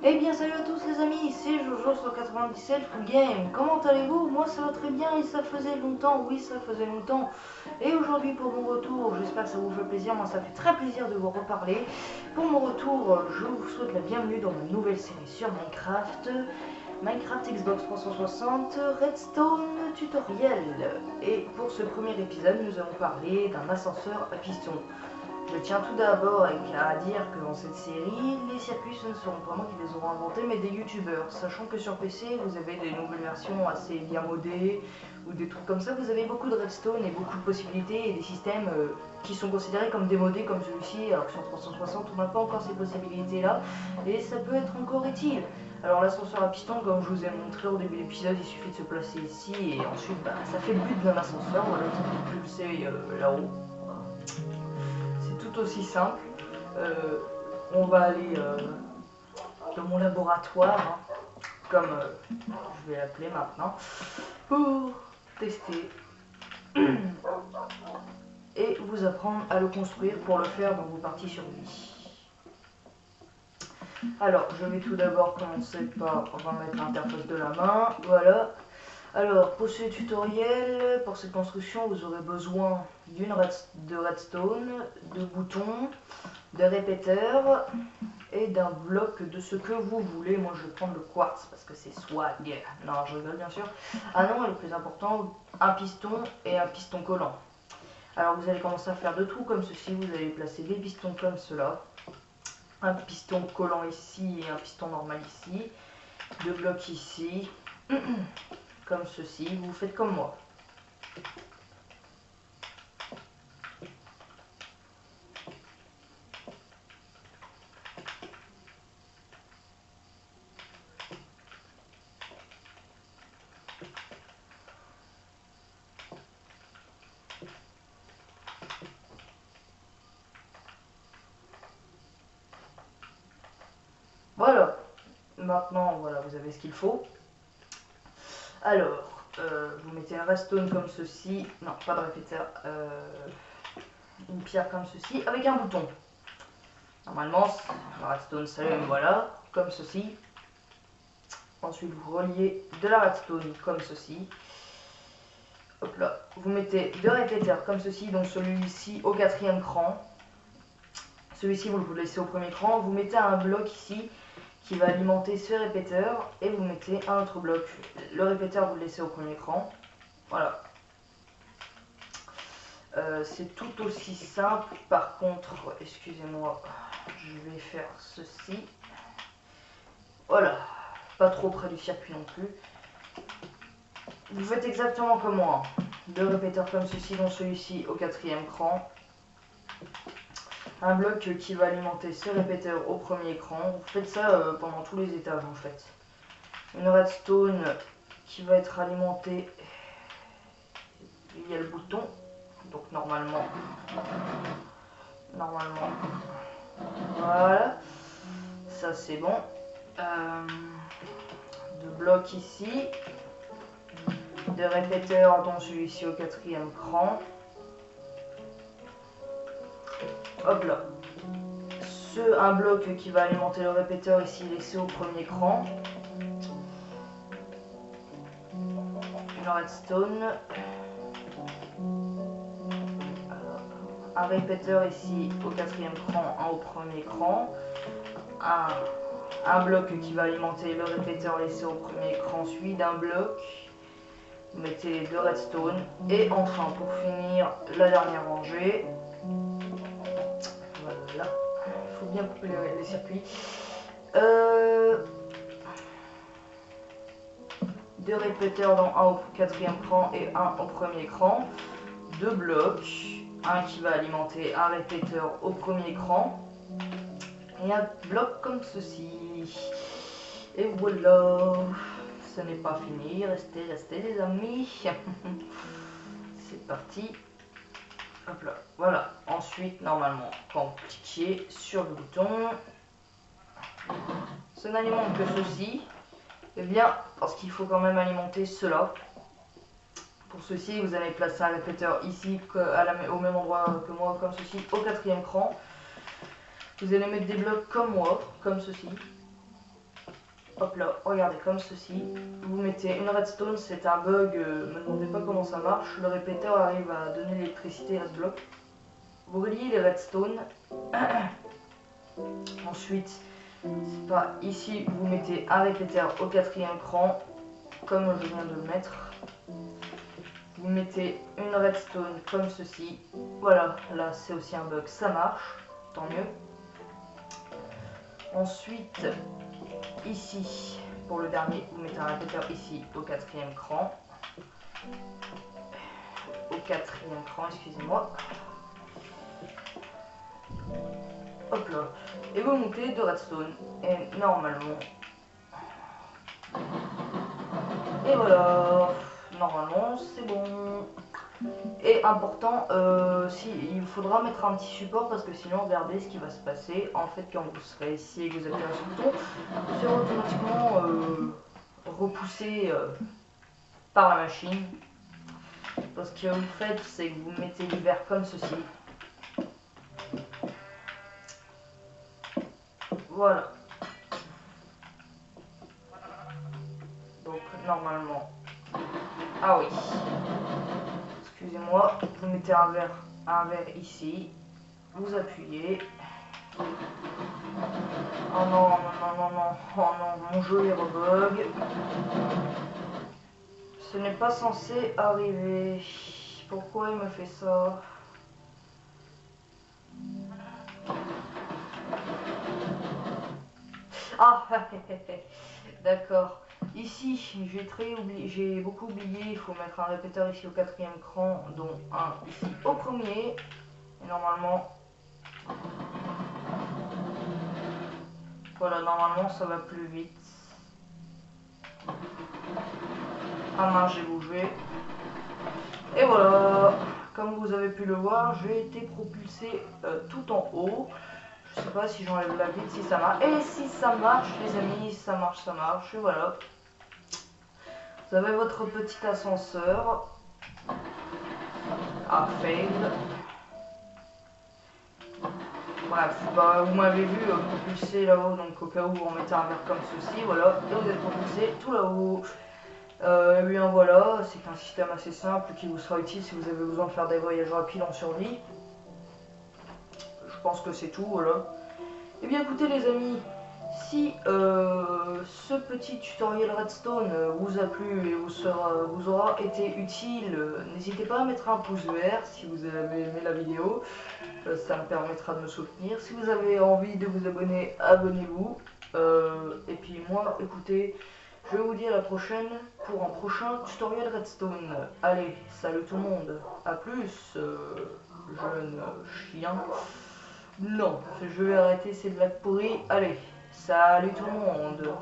Eh bien salut à tous les amis, c'est Jojo197 Full Game. Comment allez-vous? Moi ça va très bien et ça faisait longtemps, oui ça faisait longtemps. Et aujourd'hui pour mon retour, j'espère que ça vous fait plaisir, moi ça fait très plaisir de vous reparler. Pour mon retour, je vous souhaite la bienvenue dans ma nouvelle série sur Minecraft. Minecraft Xbox 360 Redstone Tutoriel. Et pour ce premier épisode, nous allons parler d'un ascenseur à piston. Je tiens tout d'abord à dire que dans cette série, les circuits ce ne seront pas moi qui les auront inventés, mais des youtubeurs. Sachant que sur PC, vous avez des nouvelles versions assez bien modées, ou des trucs comme ça, vous avez beaucoup de redstone et beaucoup de possibilités et des systèmes qui sont considérés comme démodés comme celui-ci, alors que sur 360 on n'a pas encore ces possibilités-là, et ça peut être encore utile. Alors l'ascenseur à piston, comme je vous ai montré au début de l'épisode, il suffit de se placer ici, et ensuite ça fait le but d'un ascenseur, voilà, vous pouvez pulser là-haut. Tout aussi simple. On va aller dans mon laboratoire, hein, comme je vais l'appeler maintenant, pour tester et vous apprendre à le construire pour le faire dans vos parties survie. Alors, je vais tout d'abord commencer par remettre l'interface de la main. Voilà. Alors, pour ce tutoriel, pour cette construction, vous aurez besoin de redstone, de boutons, de répéteurs et d'un bloc de ce que vous voulez. Moi, je vais prendre le quartz parce que c'est swag. Non, je rigole bien sûr. Ah non, et le plus important, un piston et un piston collant. Alors, vous allez commencer à faire deux trous comme ceci. Vous allez placer des pistons comme cela. Un piston collant ici et un piston normal ici. Deux blocs ici. Comme ceci, vous faites comme moi. Voilà, maintenant voilà, vous avez ce qu'il faut. Alors, vous mettez un redstone comme ceci, non pas de répéteur, une pierre comme ceci, avec un bouton. Normalement, la redstone s'allume, voilà, comme ceci. Ensuite, vous reliez de la redstone comme ceci. Hop là, vous mettez deux répéteurs comme ceci, donc celui-ci au 4e cran. Celui-ci, vous le laissez au 1er cran. Vous mettez un bloc ici qui va alimenter ce répéteur et vous mettez un autre bloc. Le répéteur, vous le laissez au 1er cran. Voilà. C'est tout aussi simple. Par contre, excusez-moi, je vais faire ceci. Voilà, pas trop près du circuit non plus. Vous faites exactement comme moi. Deux répéteurs comme ceci, dont celui-ci au 4e cran. Un bloc qui va alimenter ce répéteur au 1er cran. Vous faites ça pendant tous les étages en fait. Une redstone qui va être alimentée via le bouton. Donc normalement, voilà, ça c'est bon. Deux blocs ici, deux répéteurs dont celui-ci au 4e cran. Hop là. Un bloc qui va alimenter le répéteur ici laissé au 1er cran. Une redstone. Un répéteur ici au 4e cran, un au 1er cran. Un bloc qui va alimenter le répéteur laissé au 1er cran, suivi d'un bloc. Vous mettez deux redstone. Et enfin, pour finir, la dernière rangée. Voilà. Il faut bien couper les circuits. Deux répéteurs dans un au 4e cran et un au 1er cran. Deux blocs. Un qui va alimenter un répéteur au 1er cran. Et un bloc comme ceci. Et voilà. Ce n'est pas fini. Restez les amis. C'est parti. Hop là. Voilà. Ensuite, normalement, quand vous cliquez sur le bouton, ça n'alimente que ceci. Et bien, parce qu'il faut quand même alimenter cela. Pour ceci, vous allez placer un répéteur ici au même endroit que moi, comme ceci, au 4e cran. Vous allez mettre des blocs comme moi, comme ceci. Hop là, regardez comme ceci. Vous mettez une redstone, c'est un bug, me demandez pas comment ça marche. Le répéteur arrive à donner l'électricité à ce bloc. Vous reliez les redstone. Ensuite, c'est pas ici, vous mettez un répéteur au 4e cran, comme je viens de le mettre. Vous mettez une redstone comme ceci. Voilà, là c'est aussi un bug, ça marche, tant mieux. Ensuite, ici, pour le dernier, vous mettez un répéteur ici au 4e cran. Au 4e cran, excusez-moi. Hop là. Et vous montez de redstone. Et normalement. Et voilà. Normalement, c'est bon. Et important, il faudra mettre un petit support parce que sinon, regardez ce qui va se passer. En fait, quand vous serez ici et que vous appuyez sur ce bouton, vous serez automatiquement repoussé par la machine. Parce que vous faites, c'est que vous mettez les verres comme ceci. Voilà. Donc, normalement. Ah oui. Excusez-moi, vous mettez un verre ici, vous appuyez. Oh non, non, non, non, non, oh non, mon jeu il rebug. Ce n'est pas censé arriver. Pourquoi il me fait ça? Ah, d'accord. Ici, j'ai beaucoup oublié, il faut mettre un répéteur ici au 4e cran, dont un ici au 1er. Et normalement, voilà, normalement ça va plus vite. Ah mince, j'ai bougé. Et voilà, comme vous avez pu le voir, j'ai été propulsé tout en haut. Je sais pas si j'enlève la vitre, si ça marche. Et si ça marche, les amis, ça marche, ça marche. Et voilà. Vous avez votre petit ascenseur. Ah, fail. Bref, bah, vous m'avez vu propulser là-haut, donc au cas où vous remettez un verre comme ceci, voilà, et vous êtes propulsé tout là-haut. Et bien voilà, c'est un système assez simple qui vous sera utile si vous avez besoin de faire des voyages rapides en survie. Je pense que c'est tout, voilà. Et bien écoutez les amis, si ce petit tutoriel Redstone vous a plu et vous aura été utile, n'hésitez pas à mettre un pouce vert si vous avez aimé la vidéo, ça me permettra de me soutenir. Si vous avez envie de vous abonner, abonnez-vous. Et puis moi, écoutez, je vais vous dire à la prochaine pour un prochain tutoriel Redstone. Allez, salut tout le monde, à plus, jeune chien. Non, je vais arrêter ces blagues pourries. Allez, salut tout le monde.